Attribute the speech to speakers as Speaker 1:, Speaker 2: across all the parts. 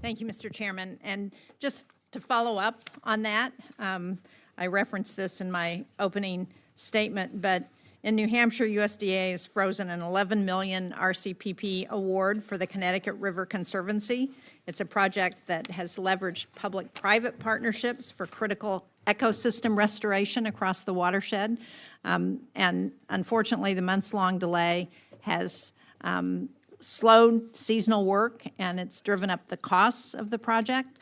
Speaker 1: Thank you, Mr. Chairman. And just to follow up on that, I referenced this in my opening statement, but in New Hampshire, USDA has frozen an $11 million RCPP award for the Connecticut River Conservancy. It's a project that has leveraged public-private partnerships for critical ecosystem restoration across the watershed. And unfortunately, the months-long delay has slowed seasonal work, and it's driven up the costs of the project.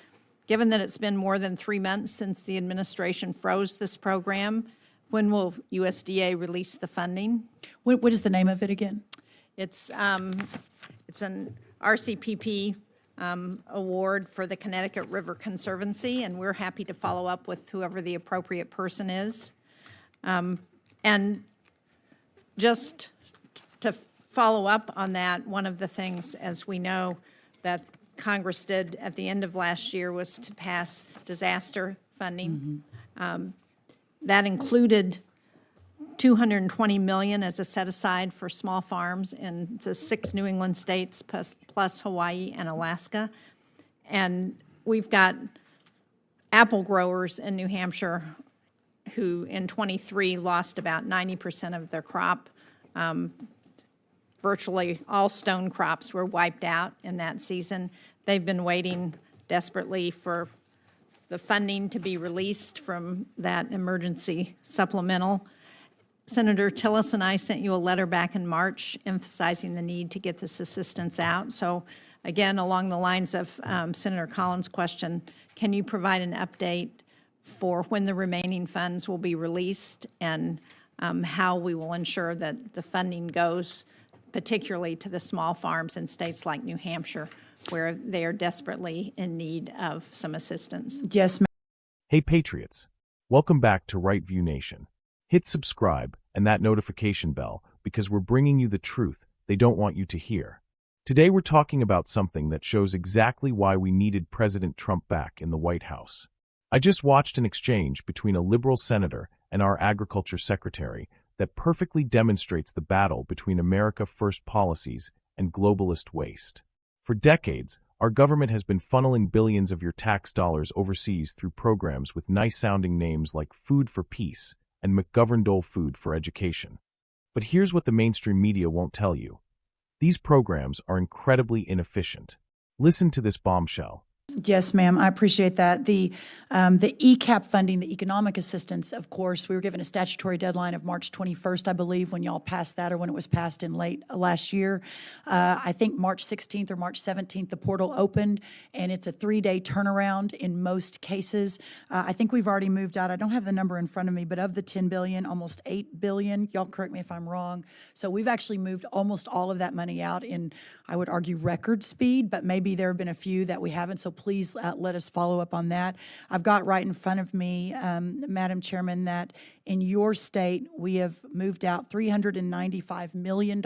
Speaker 1: Given that it's been more than 3 months since the administration froze this program, when will USDA release the funding?
Speaker 2: What is the name of it again?
Speaker 1: It's an RCPP award for the Connecticut River Conservancy, and we're happy to follow up with whoever the appropriate person is. And just to follow up on that, one of the things, as we know, that Congress did at the end of last year was to pass disaster funding. That included $220 million as a set-aside for small farms in the 6 New England states, plus Hawaii and Alaska. And we've got apple growers in New Hampshire who in '23 lost about 90% of their crop. Virtually all stone crops were wiped out in that season. They've been waiting desperately for the funding to be released from that emergency supplemental. Senator Tillis and I sent you a letter back in March emphasizing the need to get this assistance out. So again, along the lines of Senator Collins' question, can you provide an update for when the remaining funds will be released and how we will ensure that the funding goes particularly to the small farms in states like New Hampshire, where they are desperately in need of some assistance?
Speaker 2: Yes, ma'am.
Speaker 3: Hey Patriots, welcome back to Right View Nation. Hit subscribe and that notification bell because we're bringing you the truth they don't want you to hear. Today we're talking about something that shows exactly why we needed President Trump back in the White House. I just watched an exchange between a liberal senator and our agriculture secretary that perfectly demonstrates the battle between America First policies and globalist waste. For decades, our government has been funneling billions of your tax dollars overseas through programs with nice-sounding names like Food for Peace and McGovern-Dole Food for Education. But here's what the mainstream media won't tell you. These programs are incredibly inefficient. Listen to this bombshell.
Speaker 2: Yes, ma'am. I appreciate that. The ECAP funding, the economic assistance, of course, we were given a statutory deadline of March 21st, I believe, when y'all passed that or when it was passed in late last year. I think March 16th or March 17th, the portal opened, and it's a 3-day turnaround in most cases. I think we've already moved out. I don't have the number in front of me, but of the $10 billion, almost $8 billion. Y'all correct me if I'm wrong. So we've actually moved almost all of that money out in, I would argue, record speed, but maybe there have been a few that we haven't. So please let us follow up on that. I've got right in front of me, Madam Chairman, that in your state, we have moved out $395 million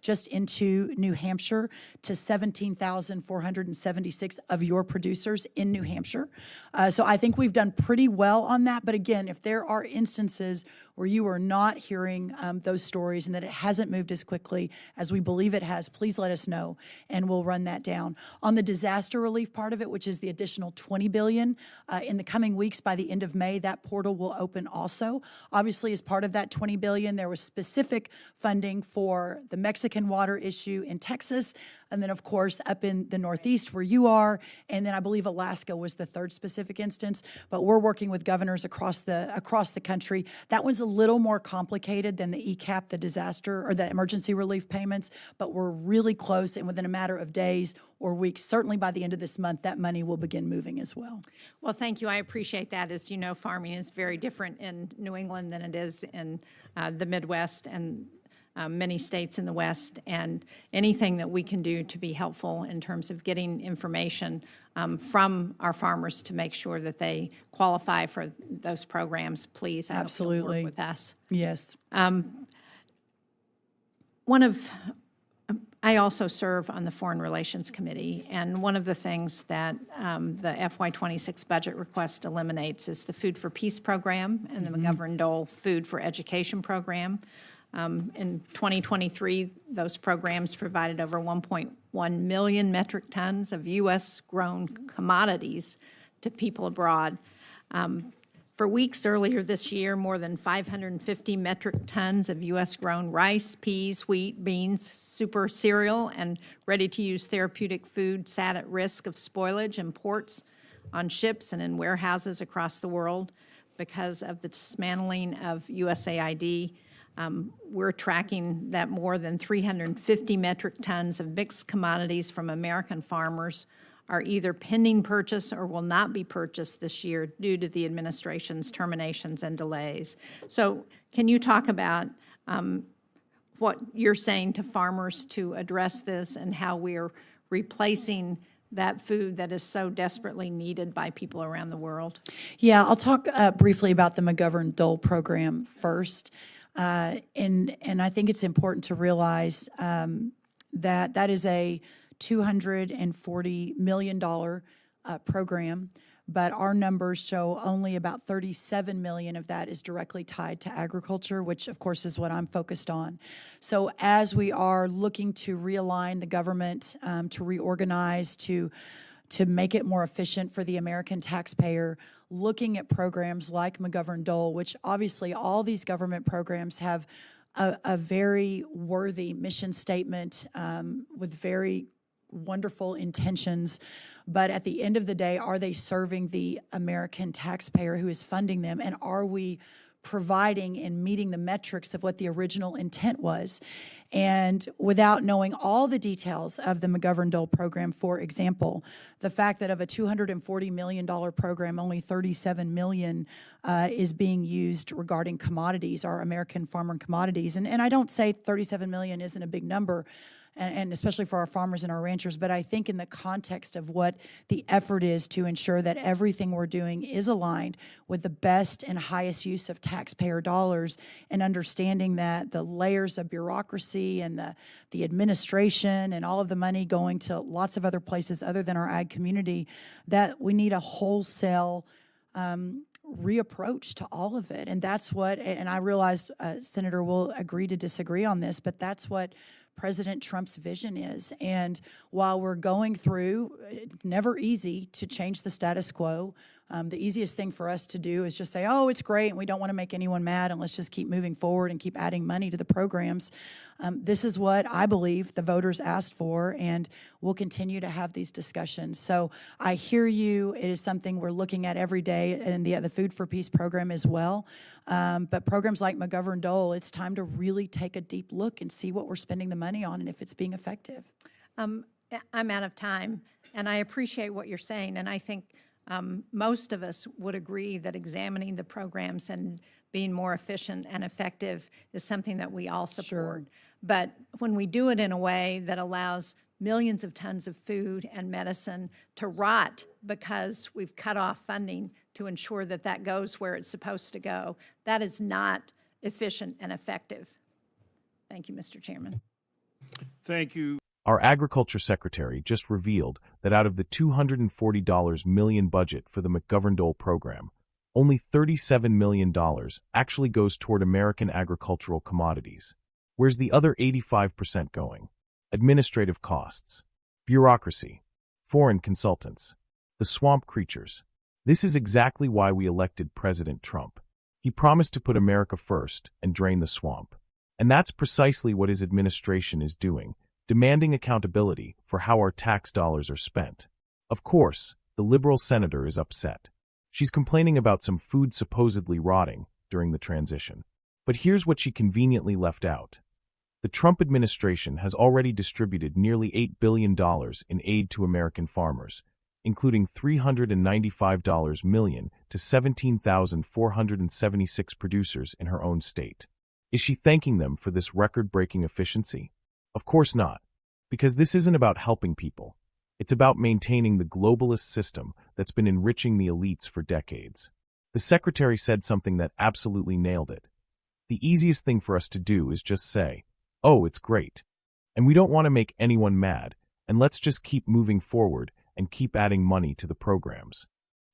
Speaker 2: just into New Hampshire to 17,476 of your producers in New Hampshire. So I think we've done pretty well on that. But again, if there are instances where you are not hearing those stories and that it hasn't moved as quickly as we believe it has, please let us know and we'll run that down. On the disaster relief part of it, which is the additional $20 billion, in the coming weeks by the end of May, that portal will open also. Obviously, as part of that $20 billion, there was specific funding for the Mexican water issue in Texas, and then, of course, up in the Northeast where you are, and then I believe Alaska was the third specific instance. But we're working with governors across the country. That one's a little more complicated than the ECAP, the disaster or the emergency relief payments, but we're really close, and within a matter of days or weeks, certainly by the end of this month, that money will begin moving as well.
Speaker 1: Well, thank you. I appreciate that. As you know, farming is very different in New England than it is in the Midwest and many states in the West, and anything that we can do to be helpful in terms of getting information from our farmers to make sure that they qualify for those programs, please.
Speaker 2: Absolutely.
Speaker 1: Work with us.
Speaker 2: Yes.
Speaker 1: I also serve on the Foreign Relations Committee, and one of the things that the FY26 budget request eliminates is the Food for Peace program and the McGovern-Dole Food for Education program. In 2023, those programs provided over $1.1 1 million metric tons of U.S.-grown commodities to people abroad. For weeks earlier this year, more than 550 metric tons of U.S.-grown rice, peas, wheat, beans, super cereal, and ready-to-use therapeutic food sat at risk of spoilage in ports, on ships, and in warehouses across the world because of the dismantling of USAID. We're tracking that more than 350 metric tons of mixed commodities from American farmers are either pending purchase or will not be purchased this year due to the administration's terminations and delays. So can you talk about what you're saying to farmers to address this and how we're replacing that food that is so desperately needed by people around the world?
Speaker 2: Yeah, I'll talk briefly about the McGovern-Dole program first. And I think it's important to realize that that is a $240 million program, but our numbers show only about $37 million of that is directly tied to agriculture, which of course is what I'm focused on. So as we are looking to realign the government, to reorganize, to make it more efficient for the American taxpayer, looking at programs like McGovern-Dole, which obviously all these government programs have a very worthy mission statement with very wonderful intentions, but at the end of the day, are they serving the American taxpayer who is funding them, and are we providing and meeting the metrics of what the original intent was? And without knowing all the details of the McGovern-Dole program, for example, the fact that of a $240 million program, only $37 million is being used regarding commodities, our American farmer commodities. And I don't say $37 million isn't a big number, and especially for our farmers and our ranchers, but I think in the context of what the effort is to ensure that everything we're doing is aligned with the best and highest use of taxpayer dollars, and understanding that the layers of bureaucracy and the administration and all of the money going to lots of other places other than our ag community, that we need a wholesale reapproach to all of it. And that's what, and I realize Senator will agree to disagree on this, but that's what President Trump's vision is. And while we're going through, it's never easy to change the status quo. The easiest thing for us to do is just say, oh, it's great, and we don't want to make anyone mad, and let's just keep moving forward and keep adding money to the programs. This is what I believe the voters asked for, and we'll continue to have these discussions. So I hear you. It is something we're looking at every day, and the Food for Peace program as well. But programs like McGovern-Dole, it's time to really take a deep look and see what we're spending the money on and if it's being effective.
Speaker 1: I'm out of time, and I appreciate what you're saying, and I think most of us would agree that examining the programs and being more efficient and effective is something that we all support.
Speaker 2: Sure.
Speaker 1: But when we do it in a way that allows millions of tons of food and medicine to rot because we've cut off funding to ensure that that goes where it's supposed to go, that is not efficient and effective. Thank you, Mr. Chairman.
Speaker 4: Thank you.
Speaker 3: Our Agriculture Secretary just revealed that out of the $240 million budget for the McGovern-Dole program, only $37 million actually goes toward American agricultural commodities. Where's the other 85% going? Administrative costs, bureaucracy, foreign consultants, the swamp creatures. This is exactly why we elected President Trump. He promised to put America first and drain the swamp. And that's precisely what his administration is doing, demanding accountability for how our tax dollars are spent. Of course, the liberal senator is upset. She's complaining about some food supposedly rotting during the transition. But here's what she conveniently left out. The Trump administration has already distributed nearly $8 billion in aid to American farmers, including $395 million to 17,476 producers in her own state. Is she thanking them for this record-breaking efficiency? Of course not, because this isn't about helping people. It's about maintaining the globalist system that's been enriching the elites for decades. The secretary said something that absolutely nailed it. The easiest thing for us to do is just say, oh, it's great. And we don't want to make anyone mad, and let's just keep moving forward and keep adding money to the programs.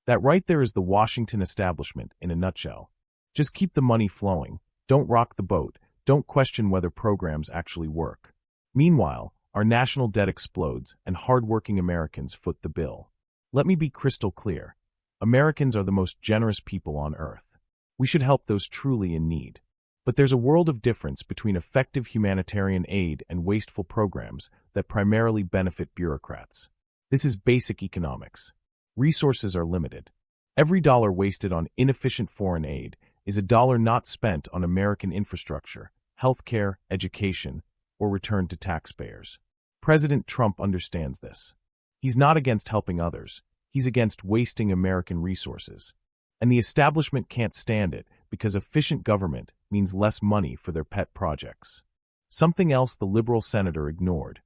Speaker 3: That right there is the Washington establishment in a nutshell. Just keep the money flowing. Don't rock the boat. Don't question whether programs actually work. Meanwhile, our national debt explodes, and hardworking Americans foot the bill. Let me be crystal clear. Americans are the most generous people on earth. We should help those truly in need. But there's a world of difference between effective humanitarian aid and wasteful programs that primarily benefit bureaucrats. This is basic economics. Resources are limited. Every dollar wasted on inefficient foreign aid is a dollar not spent on American infrastructure, healthcare, education, or returned to taxpayers. President Trump understands this. He's not against helping others. He's against wasting American resources. And the establishment can't stand it because efficient government means less money for their pet projects. Something else the liberal senator ignored.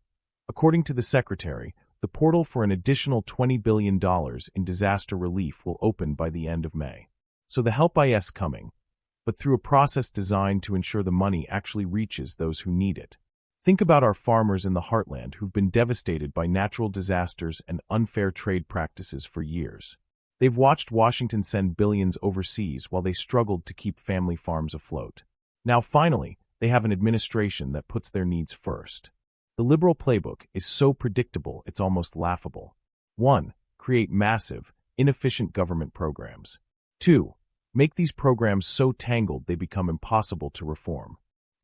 Speaker 3: According to the secretary, the portal for an additional $20 billion in disaster relief will open by the end of May. So the help is coming, but through a process designed to ensure the money actually reaches those who need it. Think about our farmers in the heartland who've been devastated by natural disasters and unfair trade practices for years. They've watched Washington send billions overseas while they struggled to keep family farms afloat. Now finally, they have an administration that puts their needs first. The liberal playbook is so predictable it's almost laughable. 1. Create massive, inefficient government programs. 2. Make these programs so tangled they become impossible to reform.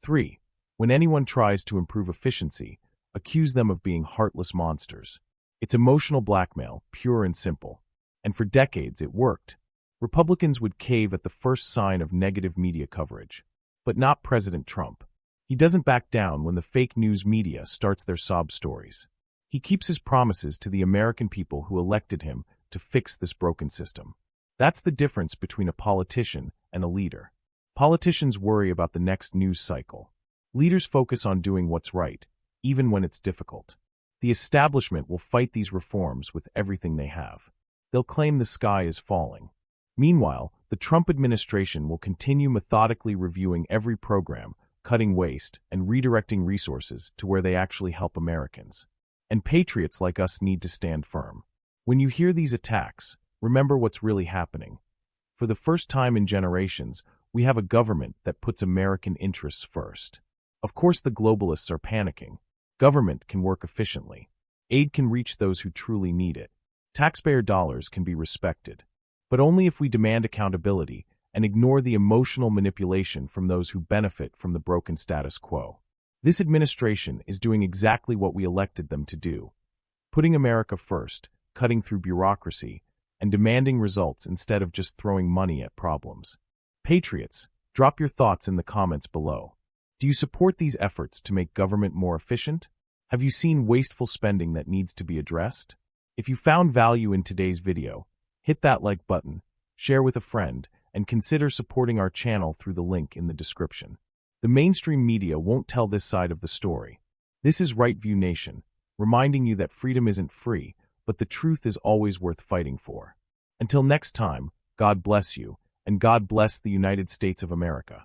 Speaker 3: 3. When anyone tries to improve efficiency, accuse them of being heartless monsters. It's emotional blackmail, pure and simple. And for decades it worked. Republicans would cave at the first sign of negative media coverage. But not President Trump. He doesn't back down when the fake news media starts their sob stories. He keeps his promises to the American people who elected him to fix this broken system. That's the difference between a politician and a leader. Politicians worry about the next news cycle. Leaders focus on doing what's right, even when it's difficult. The establishment will fight these reforms with everything they have. They'll claim the sky is falling. Meanwhile, the Trump administration will continue methodically reviewing every program, cutting waste, and redirecting resources to where they actually help Americans. And patriots like us need to stand firm. When you hear these attacks, remember what's really happening. For the first time in generations, we have a government that puts American interests first. Of course the globalists are panicking. Government can work efficiently. Aid can reach those who truly need it. Taxpayer dollars can be respected. But only if we demand accountability and ignore the emotional manipulation from those who benefit from the broken status quo. This administration is doing exactly what we elected them to do. Putting America first, cutting through bureaucracy, and demanding results instead of just throwing money at problems. Patriots, drop your thoughts in the comments below. Do you support these efforts to make government more efficient? Have you seen wasteful spending that needs to be addressed? If you found value in today's video, hit that like button, share with a friend, and consider supporting our channel through the link in the description. The mainstream media won't tell this side of the story. This is Right View Nation, reminding you that freedom isn't free, but the truth is always worth fighting for. Until next time, God bless you, and God bless the United States of America.